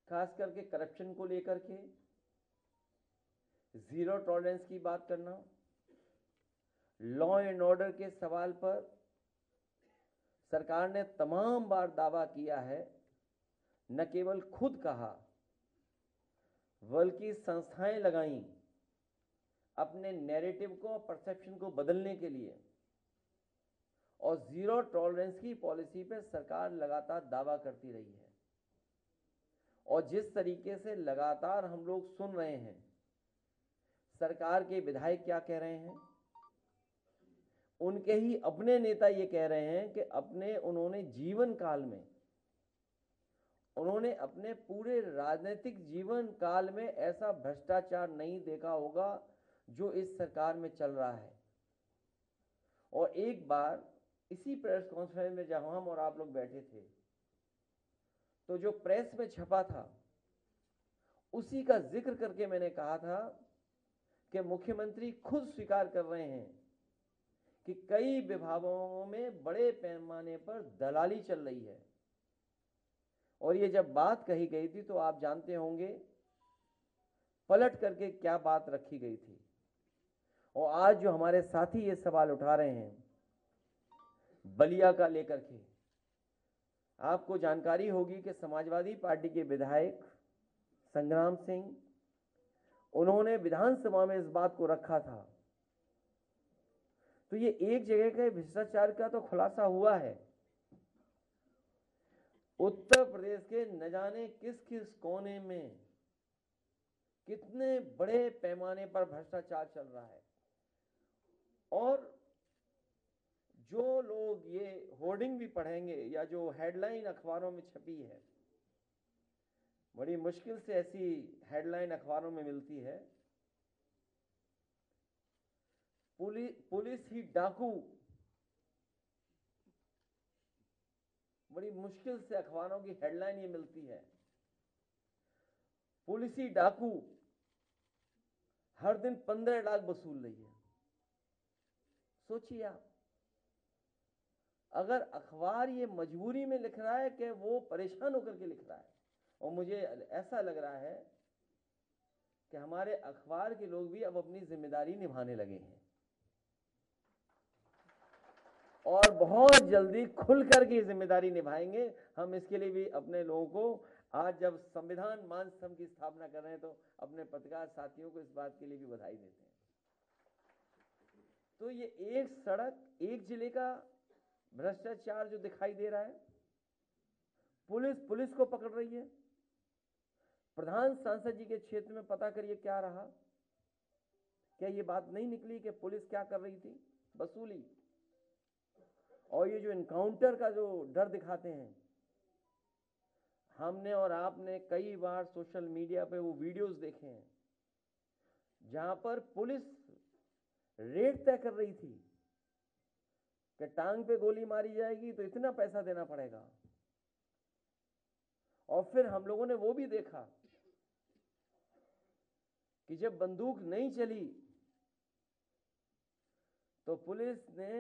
खास करके करप्शन को लेकर के जीरो टॉलरेंस की बात करना, लॉ एंड ऑर्डर के सवाल पर सरकार ने तमाम बार दावा किया है, न केवल खुद कहा बल्कि संस्थाएं लगाई अपने नैरेटिव को, परसेप्शन को बदलने के लिए। और जीरो टॉलरेंस की पॉलिसी पे सरकार लगातार दावा करती रही है। और जिस तरीके से लगातार हम लोग सुन रहे हैं सरकार के विधायक क्या कह रहे हैं, उनके ही अपने नेता ये कह रहे हैं कि उन्होंने जीवन काल में, उन्होंने अपने पूरे राजनीतिक जीवन काल में ऐसा भ्रष्टाचार नहीं देखा होगा जो इस सरकार में चल रहा है। और एक बार इसी प्रेस कॉन्फ्रेंस में जब हम और आप लोग बैठे थे तो जो प्रेस में छपा था उसी का जिक्र करके मैंने कहा था कि मुख्यमंत्री खुद स्वीकार कर रहे हैं कि कई विभागों में बड़े पैमाने पर दलाली चल रही है। और ये जब बात कही गई थी तो आप जानते होंगे पलट करके क्या बात रखी गई थी। और आज जो हमारे साथी ये सवाल उठा रहे हैं बलिया का लेकर के, आपको जानकारी होगी कि समाजवादी पार्टी के विधायक संग्राम सिंह, उन्होंने विधानसभा में इस बात को रखा था। तो ये एक जगह के भ्रष्टाचार का तो खुलासा हुआ है। उत्तर प्रदेश के न जाने किस किस कोने में कितने बड़े पैमाने पर भ्रष्टाचार चल रहा है। और जो लोग ये होर्डिंग भी पढ़ेंगे या जो हेडलाइन अखबारों में छपी है, बड़ी मुश्किल से ऐसी हेडलाइन अखबारों में मिलती है, पुलिस ही डाकू, बड़ी मुश्किल से अखबारों की हेडलाइन ये मिलती है, पुलिस ही डाकू हर दिन 15 लाख वसूल रही है। सोचिए आप, अगर अखबार ये मजबूरी में लिख रहा है कि वो परेशान होकर के लिख रहा है, और मुझे ऐसा लग रहा है कि हमारे अखबार के लोग भी अब अपनी जिम्मेदारी निभाने लगे हैं और बहुत जल्दी खुलकर के जिम्मेदारी निभाएंगे। हम इसके लिए भी अपने लोगों को, आज जब संविधान मान संघ की स्थापना कर रहे हैं तो अपने पत्रकार साथियों को इस बात के लिए भी बधाई देते हैं। तो ये एक सड़क, एक जिले का भ्रष्टाचार जो दिखाई दे रहा है, पुलिस को पकड़ रही है। प्रधान सांसद जी के क्षेत्र में पता करिए क्या रहा, क्या ये बात नहीं निकली कि पुलिस क्या कर रही थी? वसूली। और ये जो इनकाउंटर का जो डर दिखाते हैं, हमने और आपने कई बार सोशल मीडिया पे वो वीडियोस देखे हैं जहां पर पुलिस रेट तय कर रही थी कि टांग पे गोली मारी जाएगी तो इतना पैसा देना पड़ेगा। और फिर हम लोगों ने वो भी देखा कि जब बंदूक नहीं चली तो पुलिस ने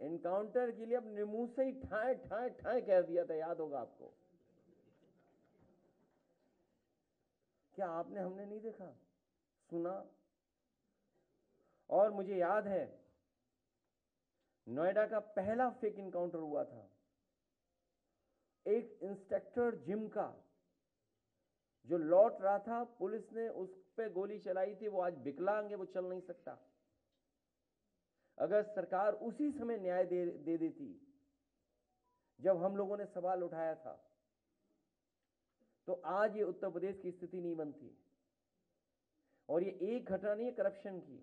एनकाउंटर के लिए अपने मुंह से ही ठाए ठाए ठाए कह दिया था, याद होगा आपको। क्या आपने, हमने नहीं देखा, सुना? और मुझे याद है नोएडा का पहला फेक इनकाउंटर हुआ था, एक इंस्पेक्टर जिम का जो लौट रहा था, पुलिस ने उस पे गोली चलाई थी। वो आज विकलांग है, वो चल नहीं सकता। अगर सरकार उसी समय न्याय दे देती जब हम लोगों ने सवाल उठाया था, तो आज ये उत्तर प्रदेश की स्थिति नहीं बनती। और ये एक घटना नहीं है करप्शन की,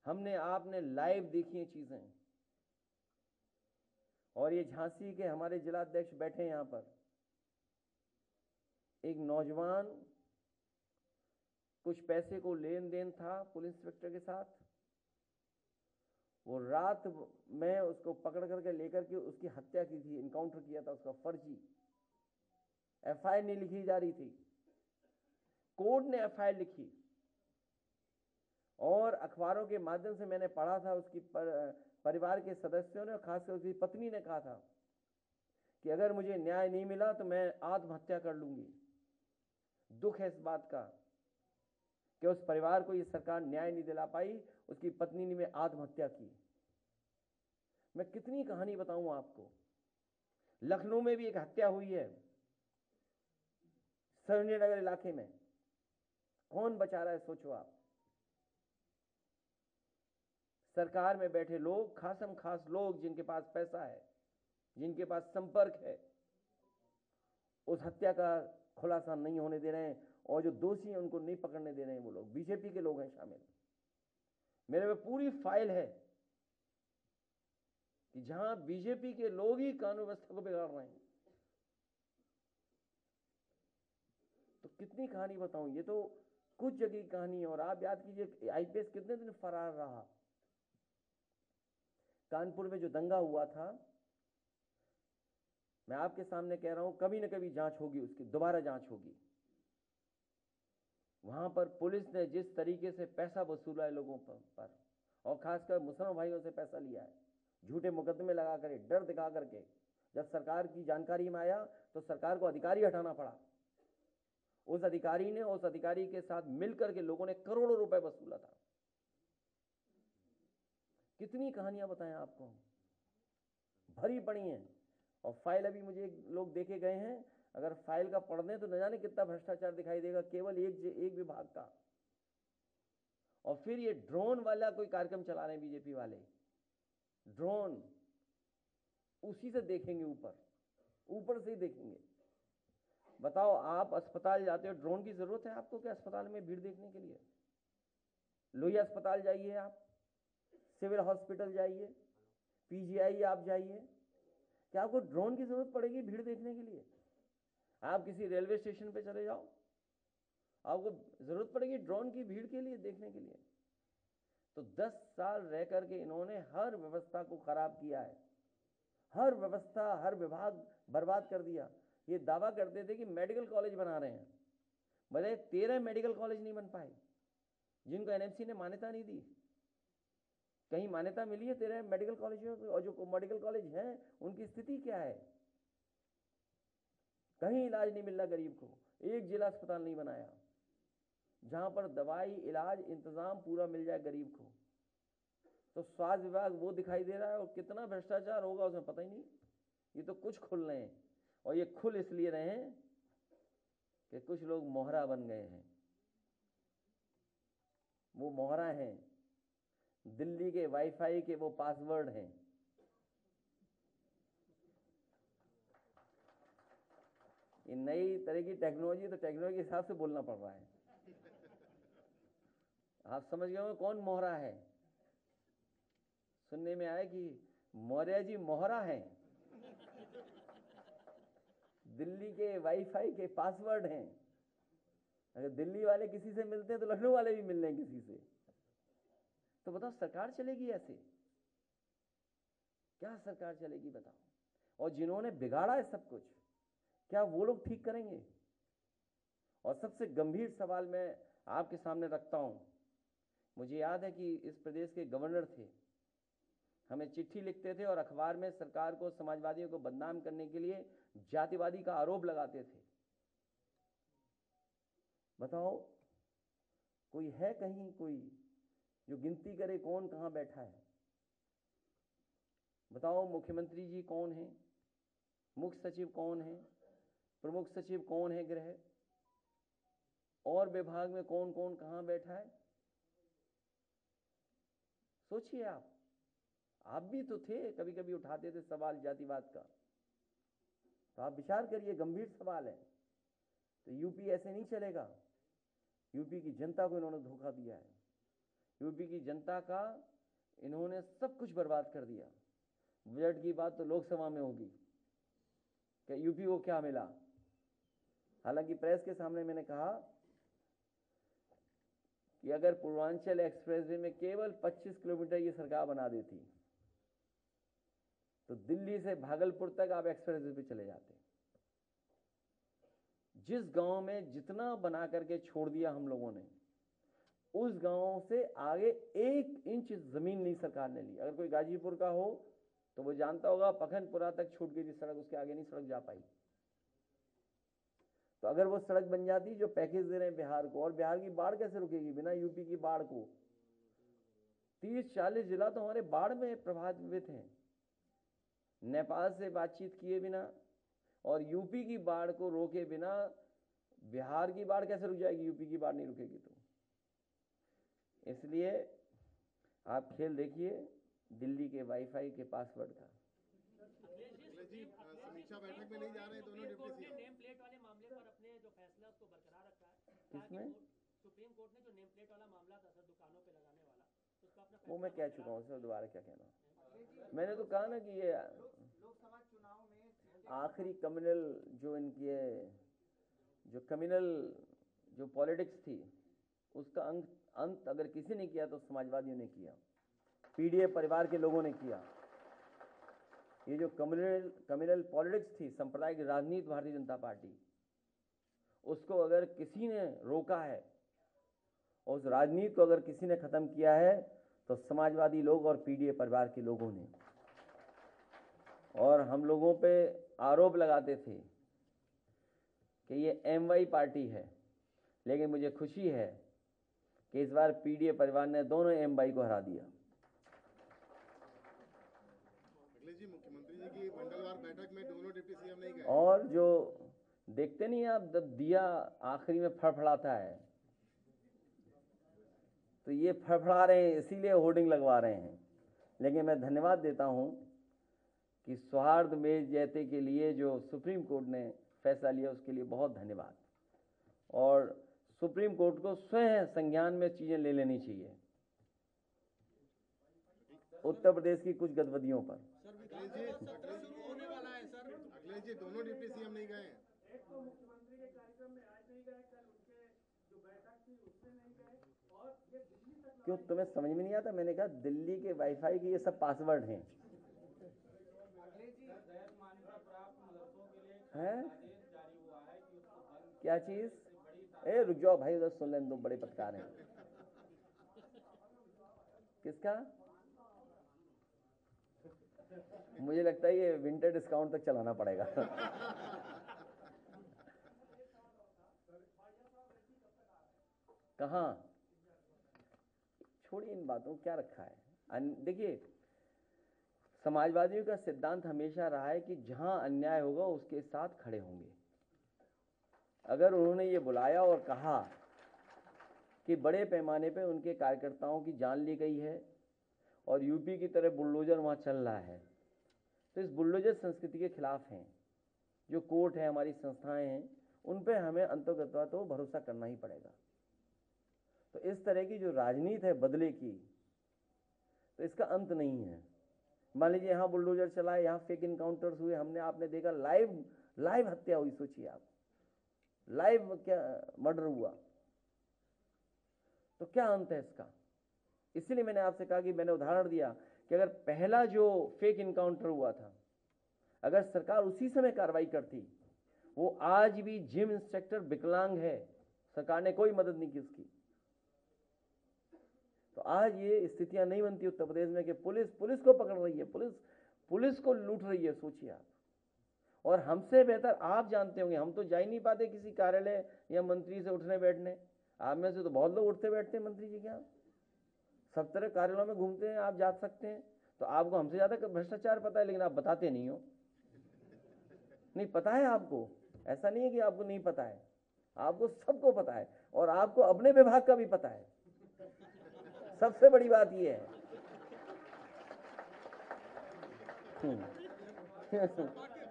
हमने आपने लाइव देखी है चीजें। और ये झांसी के हमारे जिलाध्यक्ष बैठे यहां पर, एक नौजवान, कुछ पैसे को लेन देन था पुलिस इंस्पेक्टर के साथ, वो रात में उसको पकड़ करके लेकर के उसकी हत्या की थी, इनकाउंटर किया था उसका फर्जी। एफआईआर नहीं लिखी जा रही थी, कोर्ट ने एफआईआर लिखी। और अखबारों के माध्यम से मैंने पढ़ा था, उसकी परिवार के सदस्यों ने, खासकर उसकी पत्नी ने कहा था कि अगर मुझे न्याय नहीं मिला तो मैं आत्महत्या कर लूंगी। दुख है इस बात का कि उस परिवार को ये सरकार न्याय नहीं दिला पाई, उसकी पत्नी ने आत्महत्या की। मैं कितनी कहानी बताऊं आपको। लखनऊ में भी एक हत्या हुई है, सरोजनी नगर इलाके में। कौन बचा रहा है सोचो आप। सरकार में बैठे लोग, खासम खास लोग जिनके पास पैसा है, जिनके पास संपर्क है, उस हत्या का खुलासा नहीं होने दे रहे हैं, और जो दोषी हैं उनको नहीं पकड़ने दे रहे हैं। वो लोग बीजेपी के लोग हैं शामिल। मेरे में पूरी फाइल है कि जहां बीजेपी के लोग ही कानून व्यवस्था को बिगाड़ रहे हैं। तो कितनी कहानी बताऊं, ये तो कुछ जगह की कहानी है। और आप याद कीजिए आईपीएस कितने दिन फरार रहा। कानपुर में जो दंगा हुआ था, मैं आपके सामने कह रहा हूं, कभी ना कभी जांच होगी, उसकी दोबारा जांच होगी। वहां पर पुलिस ने जिस तरीके से पैसा वसूला है लोगों पर, और खासकर मुसलमान भाइयों से पैसा लिया है, झूठे मुकदमे लगा कर, डर दिखा करके। जब सरकार की जानकारी में आया तो सरकार को अधिकारी हटाना पड़ा। उस अधिकारी ने, उस अधिकारी के साथ मिलकर के लोगों ने करोड़ों रुपए वसूला था। कितनी कहानियां बताएं आपको, भरी पड़ी हैं। और फाइल अभी मुझे लोग देके गए हैं, अगर फाइल का पढ़ दें तो न जाने कितना भ्रष्टाचार दिखाई देगा, केवल एक विभाग का। और फिर ये ड्रोन वाला कोई कार्यक्रम चला रहे हैं बीजेपी वाले। ड्रोन उसी से देखेंगे, ऊपर से ही देखेंगे। बताओ, आप अस्पताल जाते हो, ड्रोन की जरूरत है आपको क्या अस्पताल में भीड़ देखने के लिए? लोहिया अस्पताल जाइए आप, सिविल हॉस्पिटल जाइए, पीजीआई आप जाइए, क्या आपको ड्रोन की जरूरत पड़ेगी भीड़ देखने के लिए? आप किसी रेलवे स्टेशन पे चले जाओ, आपको जरूरत पड़ेगी ड्रोन की भीड़ के लिए, देखने के लिए? तो 10 साल रह करके इन्होंने हर व्यवस्था को खराब किया है। हर व्यवस्था, हर विभाग बर्बाद कर दिया। ये दावा करते थे कि मेडिकल कॉलेज बना रहे हैं, भले 13 मेडिकल कॉलेज नहीं बन पाए, जिनको एनएमसी ने मान्यता नहीं दी। कहीं मान्यता मिली है 13 मेडिकल कॉलेजों को? और जो मेडिकल कॉलेज हैं उनकी स्थिति क्या है? कहीं इलाज नहीं मिल रहा गरीब को। एक जिला अस्पताल नहीं बनाया जहां पर दवाई, इलाज, इंतजाम पूरा मिल जाए गरीब को। तो स्वास्थ्य विभाग वो दिखाई दे रहा है, और कितना भ्रष्टाचार होगा उसमें पता ही नहीं। ये तो कुछ खुल रहे हैं, और ये खुल इसलिए रहे हैं कि कुछ लोग मोहरा बन गए हैं। वो मोहरा हैं, दिल्ली के वाईफाई के वो पासवर्ड हैं। ये नई तरह की टेक्नोलॉजी, तो टेक्नोलॉजी के हिसाब से बोलना पड़ रहा है। आप समझ गए हो कौन मोहरा है? सुनने में आया कि मौर्य जी मोहरा हैं, दिल्ली के वाईफाई के पासवर्ड हैं। अगर दिल्ली वाले किसी से मिलते हैं तो लखनऊ वाले भी मिल रहे हैं किसी से। तो बताओ सरकार चलेगी ऐसे? क्या सरकार चलेगी बताओ? और जिन्होंने बिगाड़ा है सब कुछ, क्या वो लोग ठीक करेंगे? और सबसे गंभीर सवाल मैं आपके सामने रखता हूं। मुझे याद है कि इस प्रदेश के गवर्नर थे, हमें चिट्ठी लिखते थे और अखबार में सरकार को, समाजवादियों को बदनाम करने के लिए जातिवादी का आरोप लगाते थे। बताओ, कोई है कहीं कोई जो गिनती करे कौन कहां बैठा है? बताओ, मुख्यमंत्री जी कौन है, मुख्य सचिव कौन है, प्रमुख सचिव कौन है गृह, और विभाग में कौन कौन कहां बैठा है? सोचिए आप भी तो थे, कभी कभी उठाते थे सवाल जातिवाद का। तो आप विचार करिए, गंभीर सवाल है। तो यूपी ऐसे नहीं चलेगा। यूपी की जनता को इन्होंने धोखा दिया है। यूपी की जनता का इन्होंने सब कुछ बर्बाद कर दिया। बजट की बात तो लोकसभा में होगी कि यूपी को क्या मिला। हालांकि प्रेस के सामने मैंने कहा कि अगर पूर्वांचल एक्सप्रेसवे में केवल 25 किलोमीटर ये सरकार बना देती तो दिल्ली से भागलपुर तक आप एक्सप्रेसवे पे चले जाते। जिस गांव में जितना बना करके छोड़ दिया हम लोगों ने, उस गांव से आगे 1 इंच जमीन नहीं सरकार ने ली। अगर कोई गाजीपुर का हो तो वो जानता होगा, पखनपुरा तक छूट गई थी सड़क, उसके आगे नहीं सड़क जा पाई। तो अगर वो सड़क बन जाती जो पैकेज दे रहे हैं बिहार को, और बिहार की बाढ़ कैसे रुकेगी बिना यूपी की बाढ़ को? 30-40 जिला तो हमारे बाढ़ में प्रभावित हैं, नेपाल से बातचीत किए बिना और यूपी की बाढ़ को रोके बिना बिहार की बाढ़ कैसे रुक जाएगी? यूपी की बाढ़ नहीं रुकेगी तो। इसलिए आप खेल देखिए दिल्ली के वाईफाई के पासवर्ड का। समीक्षा बैठक में नहीं जा रहे हैं दोनों डिप्टी सीएम। नेम प्लेट वाले मामले पर अपने जो फैसला उसको बरकरार रखा है। किसमें? सुप्रीम कोर्ट ने जो नेम प्लेट वाला मामला था सर दुकानों पे लगाने वाला, उसका अपना वो मैं कह चुका हूँ सर, दोबारा क्या कहना। मैंने तो कहा ना कि ये लोकसभा चुनाव में आखिरी कम्युनल जो इनकी जो कम्युनल जो पॉलिटिक्स थी उसका अंत अगर किसी ने किया तो समाजवादियों ने किया, पीडीए परिवार के लोगों ने किया। ये जो कम्युनल पॉलिटिक्स थी, सांप्रदायिक राजनीति भारतीय जनता पार्टी, उसको अगर किसी ने रोका है और उस राजनीति को अगर किसी ने खत्म किया है तो समाजवादी लोग और पीडीए परिवार के लोगों ने। और हम लोगों पे आरोप लगाते थे कि ये एमवाई पार्टी है, लेकिन मुझे खुशी है कि इस बार पीडीए परिवार ने दोनों एमवाई को हरा दिया। अखिलेश जी, मुख्यमंत्री जी की मंगलवार बैठक में दोनों डिप्टी सीएम नहीं गए। और जो देखते नहीं आप, जब दिया आखिरी में फड़फड़ाता है तो ये फड़फड़ा रहे हैं, इसीलिए होर्डिंग लगवा रहे हैं। लेकिन मैं धन्यवाद देता हूं कि सौहार्द में जयते के लिए जो सुप्रीम कोर्ट ने फैसला लिया उसके लिए बहुत धन्यवाद। और सुप्रीम कोर्ट को स्वयं संज्ञान में चीजें ले लेनी चाहिए उत्तर प्रदेश की कुछ गतिविधियों पर। अखिलेश जी दोनों डिप्टी सीएम नहीं गए। एक तो मुख्यमंत्री के कार्यक्रम में आज नहीं गए, कल उनके जो बैठक थी उसमें नहीं गए, और ये दिल्ली तक। क्यों तुम्हें समझ में नहीं आता? मैंने कहा दिल्ली के वाईफाई के ये सब पासवर्ड हैं। हैं? क्या चीज? ए रुक जाओ भाई, उधर सुन लेने दो, बड़े पत्रकार हैं। किसका? मुझे लगता है ये विंटर डिस्काउंट तक चलाना पड़ेगा। कहाँ? छोड़िए इन बातों, क्या रखा है। देखिए, समाजवादियों का सिद्धांत हमेशा रहा है कि जहां अन्याय होगा उसके साथ खड़े होंगे। अगर उन्होंने ये बुलाया और कहा कि बड़े पैमाने पे उनके कार्यकर्ताओं की जान ली गई है और यूपी की तरह बुलडोजर वहां चल रहा है, तो इस बुलडोजर संस्कृति के खिलाफ हैं। जो कोर्ट है, हमारी संस्थाएं हैं, उन पे हमें अंततः तो भरोसा करना ही पड़ेगा। तो इस तरह की जो राजनीति है बदले की, तो इसका अंत नहीं है। मान लीजिए यहाँ बुलडोजर चला, यहाँ फेक इनकाउंटर्स हुए, हमने आपने देखा लाइव हत्या हुई, सोचिए आप, लाइव क्या मर्डर हुआ, तो क्या अंत है इसका? इसीलिए मैंने आपसे कहा कि मैंने उदाहरण दिया कि अगर पहला जो फेक इनकाउंटर हुआ था, अगर सरकार उसी समय कार्रवाई करती, वो आज भी जिम इंस्पेक्टर विकलांग है, सरकार ने कोई मदद नहीं की उसकी, तो आज ये स्थितियां नहीं बनती उत्तर प्रदेश में कि पुलिस को पकड़ रही है, पुलिस को लूट रही है, सोचिए आप। और हमसे बेहतर आप जानते होंगे, हम तो जा ही नहीं पाते किसी कार्यालय या मंत्री से उठने बैठने। आप में से तो बहुत लोग उठते बैठते हैं मंत्री जी के यहाँ, सब तरह कार्यालयों में घूमते हैं, आप जा सकते हैं। तो आपको हमसे ज्यादा भ्रष्टाचार पता है, लेकिन आप बताते नहीं हो। नहीं पता है आपको, ऐसा नहीं है कि आपको नहीं पता है, आपको सबको पता है, और आपको अपने विभाग का भी पता है। सबसे बड़ी बात यह है।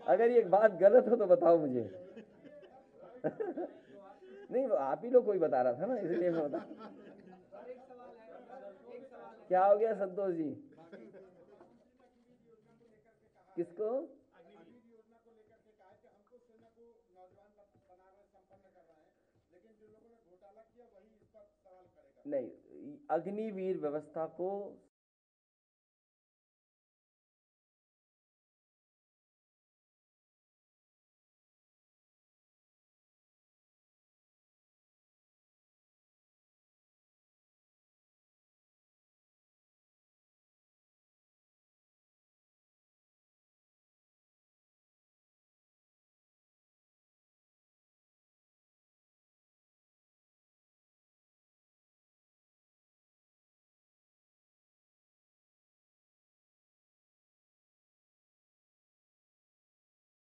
अगर ये बात गलत हो तो बताओ मुझे। नहीं, आप ही लोग कोई बता रहा था ना, इसलिए मैं बता। क्या हो गया संतोष जी? किसको? नहीं, अग्निवीर व्यवस्था को